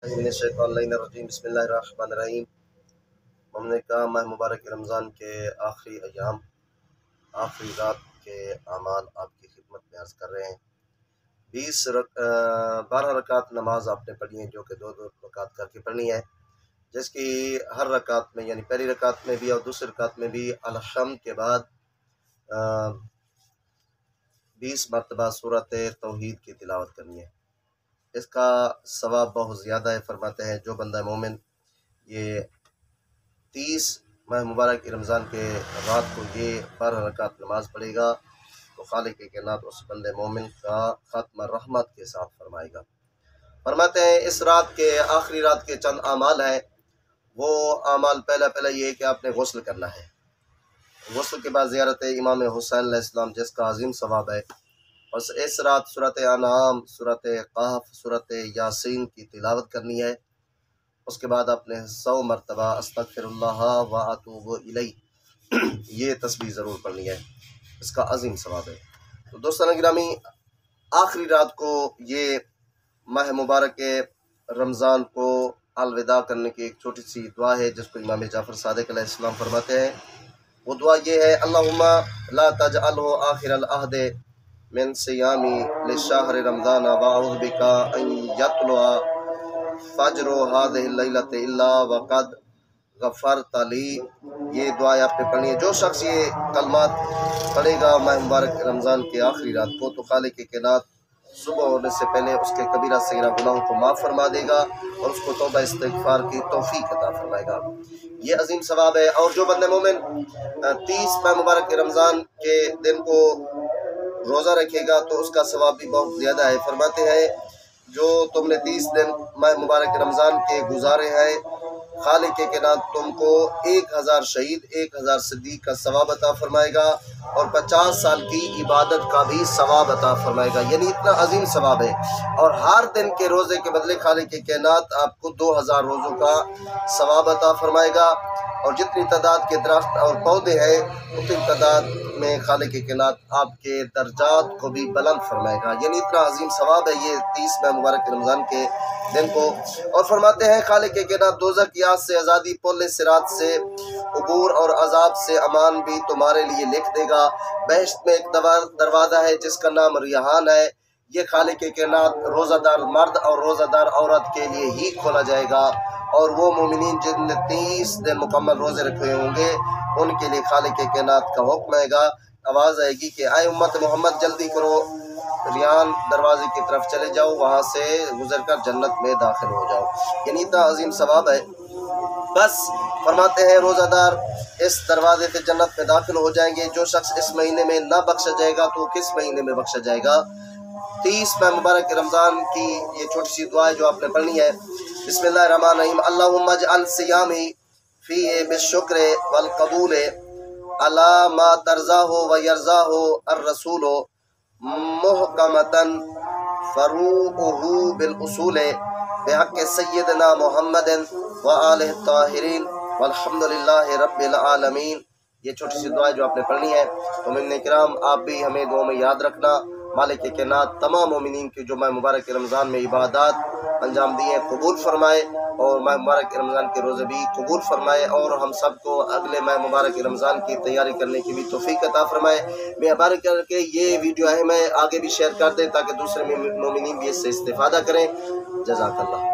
बिस्मिल्लाहिर्रहमानिर्रहीम। हमने कहा माह मुबारक रमज़ान के आखिरी अयाम, आखिरी रात के अमाल आपकी खिदमत में अर्ज़ कर रहे हैं। 12 रकात नमाज आपने पढ़ी है, जो कि दो दो रकात करके पढ़नी है, जिसकी हर रकात में यानी पहली रकात में भी और दूसरी रकात में भी अलहम्द के बाद 20 मरतबा सूरत तौहीद की तिलावत करनी है। इसका सवाब बहुत ज़्यादा है। फरमाते हैं जो बंदा मोमिन ये 30 माह मुबारक रमज़ान के रात को ये 12 रकात नमाज पढ़ेगा तो खालिक कायनात उस बंदे मोमिन का खात्मा रहमत के साथ फरमाएगा। फरमाते हैं इस रात के आखिरी रात के चंद आमाल हैं। वो आमाल पहला ये है कि आपने गुस्ल करना है। गुस्ल के बाद ज़ियारत इमाम हुसैन अलैहिस्सलाम, जिसका अजीम सवाब है। बस इस रात सूरत अनाम, सूरत कहफ, सूरत यासीन की तिलावत करनी है। उसके बाद आपने 100 मरतबा अस्तगफिरुल्लाह व अतूबु इलैह ये तस्बीह ज़रूर पढ़नी है। इसका अजीम सवाब है। तो दोस्तों गिरामी, आखिरी रात को ये माह मुबारक रमज़ान को अलविदा करने की एक छोटी सी दुआ है, जिसको इमाम जाफ़र सादिक अलैहिस्सलाम फरमाते हैं। वो दुआ ये है, अल्लाहुम्मा ला तजअलहु आखिरल अहद मिन सियामी लिशहर रमज़ान व अऊज़ु बिका अन यतलुआ फज्रु हाज़िहि लैलति इल्ला वक़द गफ़रत ली। ये दुआ आपने पढ़नी है। जो शख्स ये कलमात पढ़ेगा माह मुबारक रमज़ान के आखिरी रात को, तो खालिक कायनात सुबह होने से पहले उसके कबीरा सगीरा गुनाहों को माफ़ फरमा देगा और उसको तौबा इस्तिग़फ़ार की तौफ़ीक अता फरमाएगा। ये अजीम सवाब है। और जो बंदे मोमिन 30 माह मुबारक रमज़ान के दिन को रोज़ा रखेगा तो उसका सवाब भी बहुत ज़्यादा है। फरमाते हैं जो तुमने 30 दिन माह मुबारक रमज़ान के गुजारे हैं, खालिक कायनात तुमको 1000 शहीद 1000 सिद्दीक़ का सवाब अता फरमाएगा और 50 साल की इबादत का भी सवाब अता फरमाएगा। यानी इतना अजीम सवाब है। और हर दिन के रोज़े के बदले खालिक कायनात आपको 2000 रोज़ों का सवाब अता फरमाएगा। और जितनी तादाद के दरख्त और पौधे हैं उतनी तादाद में खालिक कायनात आपके दर्जात को भी बुलंद फरमाएगा। यानी इतना अजीम सवाब है ये 30 माह मुबारक रमज़ान के दिन को। और फरमाते हैं खालिक कायनात दोज़ख की आग से आज़ादी, पुल सिरात से उबूर और अजाब से अमान भी तुम्हारे लिए लिख देगा। बहश्त में एक दरवाज़ा है जिसका नाम रिहान है। ये खालिक कायनात रोज़ादार मर्द और रोज़ादार औरत के लिए ही खोला जाएगा। और वो मोमिनीन जिनने 30 दिन मुकम्मल रोज़े रखे होंगे उनके लिए खालिक कायनात का हुक्म आएगा, आवाज़ आएगी कि आए उम्मत मोहम्मद जल्दी करो, रियान दरवाजे की तरफ चले जाओ, वहाँ से गुजर कर जन्नत में दाखिल हो जाओ। यानी इतना अजीम सवाब है। बस फरमाते हैं रोज़ादार इस दरवाजे से जन्नत में दाखिल हो जाएंगे। जो शख्स इस महीने में ना बख्शा जाएगा तो किस महीने में बख्शा जाएगा। 30 माह मुबारक रमज़ान की ये छोटी सी दुआ है जो आपने पढ़नी है। बिस्मिल्लाहिर्रहमानिर्रहीम। अल्लाहुम्मा अजअल सियामी फीहि बिश्शुक्र वल कबूल अला मा तर्ज़ाहु व यर्ज़ाहु अर्रसूल मुहकमतन फरूउहु बिल उसूल बिहक़्क़ि सय्यदना मुहम्मदिन व आलिहि ताहिरीन वल्हम्दुलिल्लाहि रब्बिल आलमीन। ये छोटी सी दुआ जो आपने पढ़नी है। मोमिन किराम, आप भी हमें दुआ में याद रखना। मालिक कायनात तमाम मोमिनीन की जो माह मुबारक रमज़ान में इबादत अंजाम दिए कबूल फरमाए और माह मुबारक रमज़ान के रोज़े भी कबूल फरमाए और हम सबको अगले माह मुबारक रमज़ान की तैयारी करने की भी तौफ़ीक अता फरमाए। मेहरबानी करके ये वीडियो है मैं आगे भी शेयर कर दें ताकि दूसरे मोमिनीन भी इससे इस्तिफ़ादा करें। जज़ाकल्लाह।